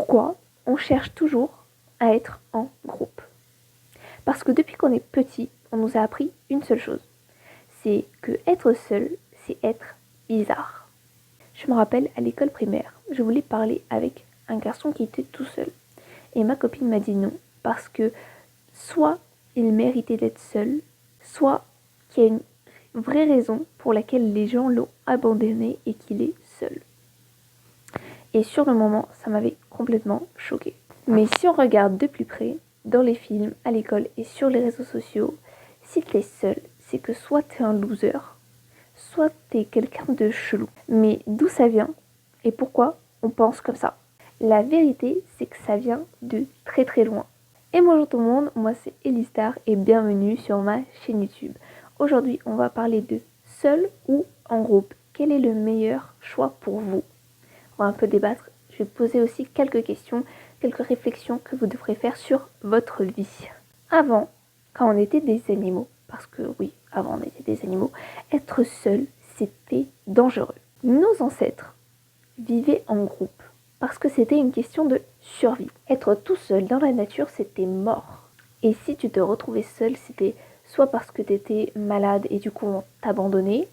Pourquoi on cherche toujours à être en groupe? Parce que depuis qu'on est petit, on nous a appris une seule chose. C'est que être seul, c'est être bizarre. Je me rappelle à l'école primaire, je voulais parler avec un garçon qui était tout seul. Et ma copine m'a dit non, parce que soit il méritait d'être seul, soit qu'il y a une vraie raison pour laquelle les gens l'ont abandonné et qu'il est seul. Et sur le moment, ça m'avait complètement choquée. Mais si on regarde de plus près, dans les films, à l'école et sur les réseaux sociaux, si t'es seul, c'est que soit t'es un loser, soit t'es quelqu'un de chelou. Mais d'où ça vient et pourquoi on pense comme ça? La vérité, c'est que ça vient de très très loin. Et bonjour tout le monde, moi c'est Elistar et bienvenue sur ma chaîne YouTube. Aujourd'hui, on va parler de seul ou en groupe. Quel est le meilleur choix pour vous? On va un peu débattre. Je vais poser aussi quelques questions, quelques réflexions que vous devrez faire sur votre vie. Avant, quand on était des animaux, parce que oui, avant on était des animaux, être seul, c'était dangereux. Nos ancêtres vivaient en groupe, parce que c'était une question de survie. Être tout seul dans la nature, c'était mort. Et si tu te retrouvais seul, c'était soit parce que tu étais malade et du coup on t'abandonnait,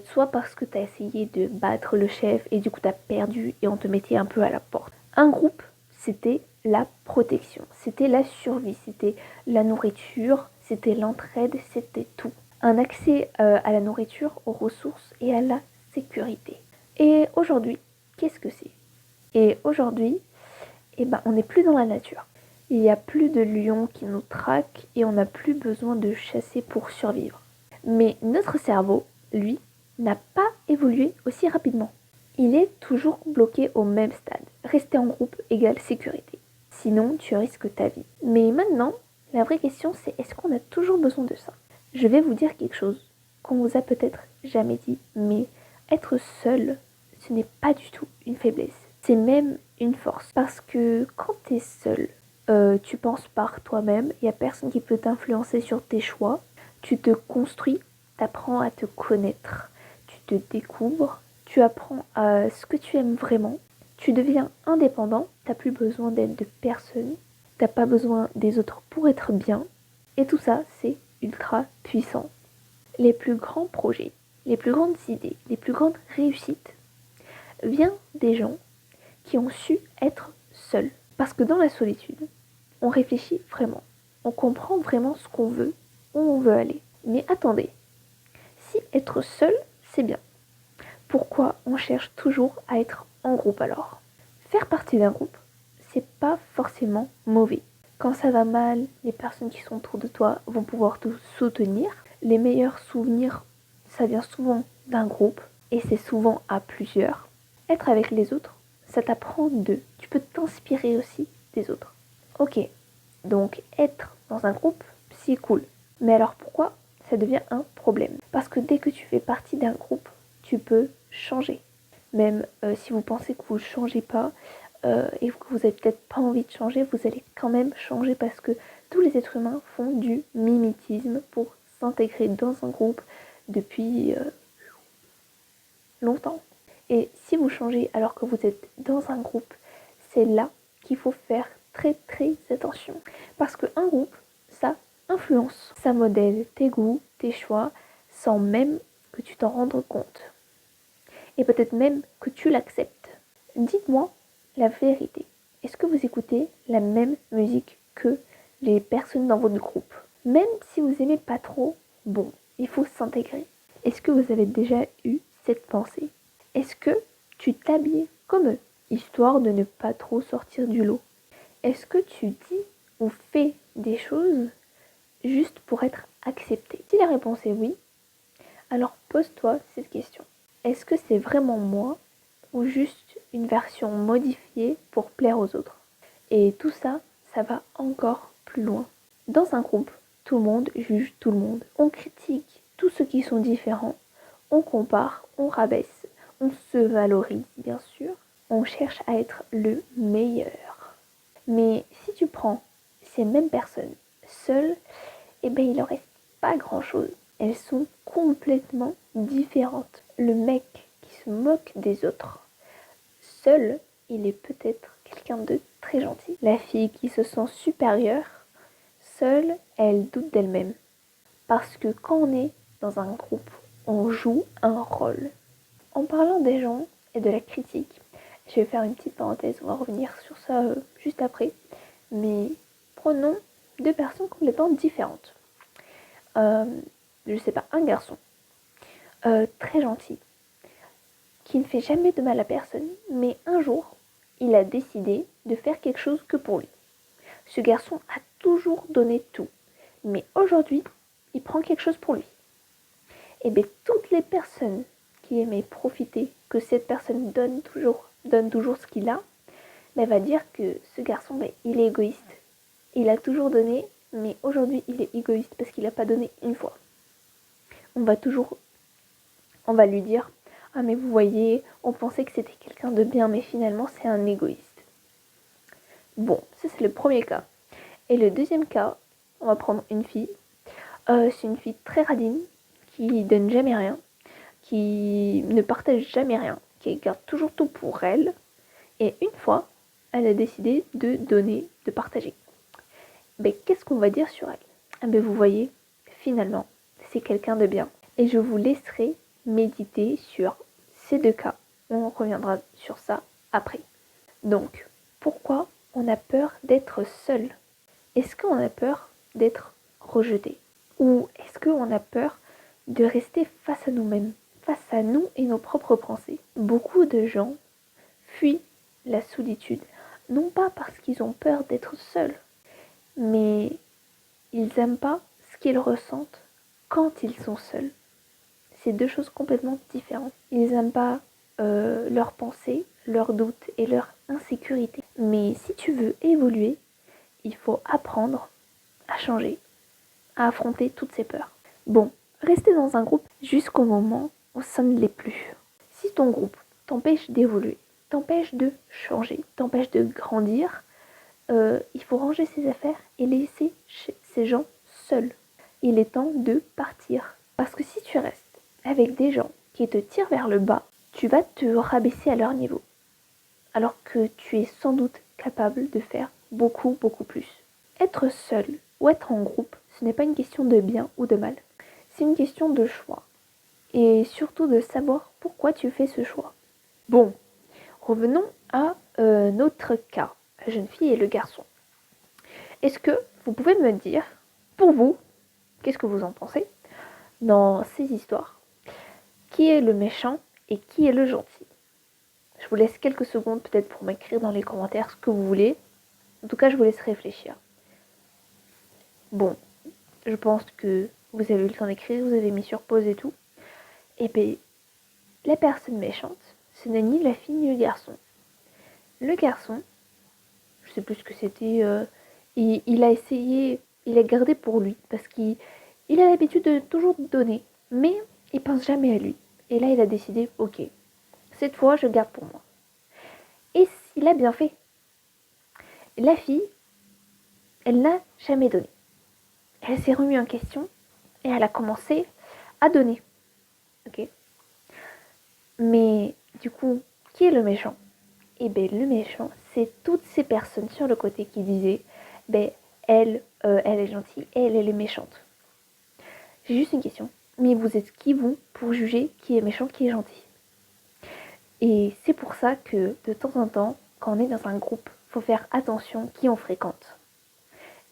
soit parce que tu as essayé de battre le chef et du coup tu as perdu et on te mettait un peu à la porte. Un groupe, c'était la protection, c'était la survie, c'était la nourriture, c'était l'entraide, c'était tout. Un accès à la nourriture, aux ressources et à la sécurité. Et aujourd'hui, qu'est-ce que c'est? Et aujourd'hui, on n'est plus dans la nature. Il n'y a plus de lions qui nous traquent et on n'a plus besoin de chasser pour survivre. Mais notre cerveau, lui, n'a pas évolué aussi rapidement. Il est toujours bloqué au même stade. Rester en groupe égale sécurité. Sinon, tu risques ta vie. Mais maintenant, la vraie question c'est est-ce qu'on a toujours besoin de ça? Je vais vous dire quelque chose qu'on vous a peut-être jamais dit, mais être seul, ce n'est pas du tout une faiblesse. C'est même une force. Parce que quand tu es seul, tu penses par toi-même, il n'y a personne qui peut t'influencer sur tes choix. Tu te construis, tu apprends à te connaître, tu te découvres, tu apprends à ce que tu aimes vraiment. Tu deviens indépendant, tu n'as plus besoin d'aide de personne, tu n'as pas besoin des autres pour être bien. Et tout ça, c'est ultra puissant. Les plus grands projets, les plus grandes idées, les plus grandes réussites viennent des gens qui ont su être seuls. Parce que dans la solitude, on réfléchit vraiment. On comprend vraiment ce qu'on veut, où on veut aller. Mais attendez, si être seul, c'est bien, pourquoi on cherche toujours à être en groupe alors? Faire partie d'un groupe, c'est pas forcément mauvais. Quand ça va mal, les personnes qui sont autour de toi vont pouvoir te soutenir. Les meilleurs souvenirs, ça vient souvent d'un groupe et c'est souvent à plusieurs. Être avec les autres, ça t'apprend d'eux. Tu peux t'inspirer aussi des autres. Ok, donc être dans un groupe, c'est cool. Mais alors pourquoi ça devient un problème? Parce que dès que tu fais partie d'un groupe, tu peux changer. Même si vous pensez que vous ne changez pas et que vous n'avez peut-être pas envie de changer, vous allez quand même changer parce que tous les êtres humains font du mimétisme pour s'intégrer dans un groupe depuis longtemps. Et si vous changez alors que vous êtes dans un groupe, c'est là qu'il faut faire très très attention. Parce qu'un groupe, ça influence, ça modèle tes goûts, tes choix, sans même que tu t'en rendes compte. Et peut-être même que tu l'acceptes. Dites-moi la vérité. Est-ce que vous écoutez la même musique que les personnes dans votre groupe? Même si vous aimez pas trop, bon, il faut s'intégrer. Est-ce que vous avez déjà eu cette pensée? Est-ce que tu t'habilles comme eux, histoire de ne pas trop sortir du lot? Est-ce que tu dis ou fais des choses juste pour être accepté? Si la réponse est oui, alors pose-toi cette question. Est-ce que c'est vraiment moi ou juste une version modifiée pour plaire aux autres? Et tout ça, ça va encore plus loin. Dans un groupe, tout le monde juge tout le monde. On critique tous ceux qui sont différents. On compare, on rabaisse, on se valorise bien sûr. On cherche à être le meilleur. Mais si tu prends ces mêmes personnes seules, il en reste pas grand-chose. Elles sont complètement différentes. Le mec qui se moque des autres, seul, il est peut-être quelqu'un quelqu'un de très gentil. La fille qui se sent supérieure, seule, elle doute d'elle-même. Parce que quand on est dans un groupe, on joue un rôle. En parlant des gens et de la critique, je vais faire une petite parenthèse, on va revenir sur ça juste après. Mais prenons deux personnes complètement différentes. Je sais pas, un garçon très gentil, qui ne fait jamais de mal à personne, mais un jour, il a décidé de faire quelque chose que pour lui. Ce garçon a toujours donné tout, mais aujourd'hui, il prend quelque chose pour lui. Et bien, toutes les personnes qui aimaient profiter que cette personne donne toujours ce qu'il a, ben, va dire que ce garçon, ben, il est égoïste. Il a toujours donné, mais aujourd'hui, il est égoïste parce qu'il n'a pas donné une fois. On va lui dire, ah mais vous voyez, on pensait que c'était quelqu'un de bien, mais finalement c'est un égoïste. Bon, ça c'est le premier cas. Et le deuxième cas, on va prendre une fille. C'est une fille très radine, qui donne jamais rien, qui ne partage jamais rien, qui garde toujours tout pour elle. Et une fois, elle a décidé de donner, de partager. Ben, qu'est-ce qu'on va dire sur elle? Ah ben, vous voyez, finalement, c'est quelqu'un de bien. Et je vous laisserai méditer sur ces deux cas. On reviendra sur ça après. Donc, pourquoi on a peur d'être seul? Est-ce qu'on a peur d'être rejeté? Ou est-ce qu'on a peur de rester face à nous-mêmes, face à nous et nos propres pensées? Beaucoup de gens fuient la solitude, non pas parce qu'ils ont peur d'être seuls, mais ils n'aiment pas ce qu'ils ressentent quand ils sont seuls. C'est deux choses complètement différentes. Ils n'aiment pas leurs pensées, leurs doutes et leur insécurité. Mais si tu veux évoluer, il faut apprendre à changer, à affronter toutes ces peurs. Bon, rester dans un groupe jusqu'au moment où ça ne l'est plus. Si ton groupe t'empêche d'évoluer, t'empêche de changer, t'empêche de grandir, il faut ranger ses affaires et laisser ces gens seuls. Il est temps de partir. Parce que si tu restes avec des gens qui te tirent vers le bas, tu vas te rabaisser à leur niveau. Alors que tu es sans doute capable de faire beaucoup, beaucoup plus. Être seul ou être en groupe, ce n'est pas une question de bien ou de mal. C'est une question de choix. Et surtout de savoir pourquoi tu fais ce choix. Bon, revenons à notre cas, la jeune fille et le garçon. Est-ce que vous pouvez me dire, pour vous, qu'est-ce que vous en pensez dans ces histoires? Qui est le méchant et qui est le gentil? Je vous laisse quelques secondes peut-être pour m'écrire dans les commentaires ce que vous voulez. En tout cas, je vous laisse réfléchir. Bon, je pense que vous avez eu le temps d'écrire, vous avez mis sur pause et tout. Et bien, la personne méchante, ce n'est ni la fille ni le garçon. Le garçon, je sais plus ce que c'était, il a essayé, il a gardé pour lui parce qu'il a l'habitude de toujours donner, mais il pense jamais à lui. Et là, il a décidé, ok, cette fois, je garde pour moi. Et il a bien fait. La fille, elle n'a jamais donné. Elle s'est remise en question et elle a commencé à donner. Ok. Mais du coup, qui est le méchant? Eh bien, le méchant, c'est toutes ces personnes sur le côté qui disaient, ben, elle est gentille, elle est méchante. J'ai juste une question. Mais vous êtes qui, vous, pour juger qui est méchant, qui est gentil? Et c'est pour ça que, de temps en temps, quand on est dans un groupe, faut faire attention qui on fréquente.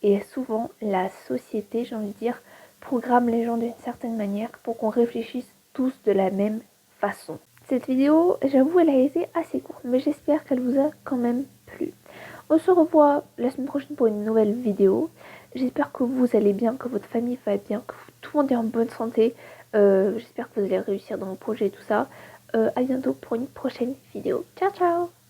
Et souvent, la société, j'ai envie de dire, programme les gens d'une certaine manière pour qu'on réfléchisse tous de la même façon. Cette vidéo, j'avoue, elle a été assez courte, mais j'espère qu'elle vous a quand même plu. On se revoit la semaine prochaine pour une nouvelle vidéo. J'espère que vous allez bien, que votre famille va bien, que tout le monde est en bonne santé. J'espère que vous allez réussir dans vos projets et tout ça. À bientôt pour une prochaine vidéo. Ciao, ciao!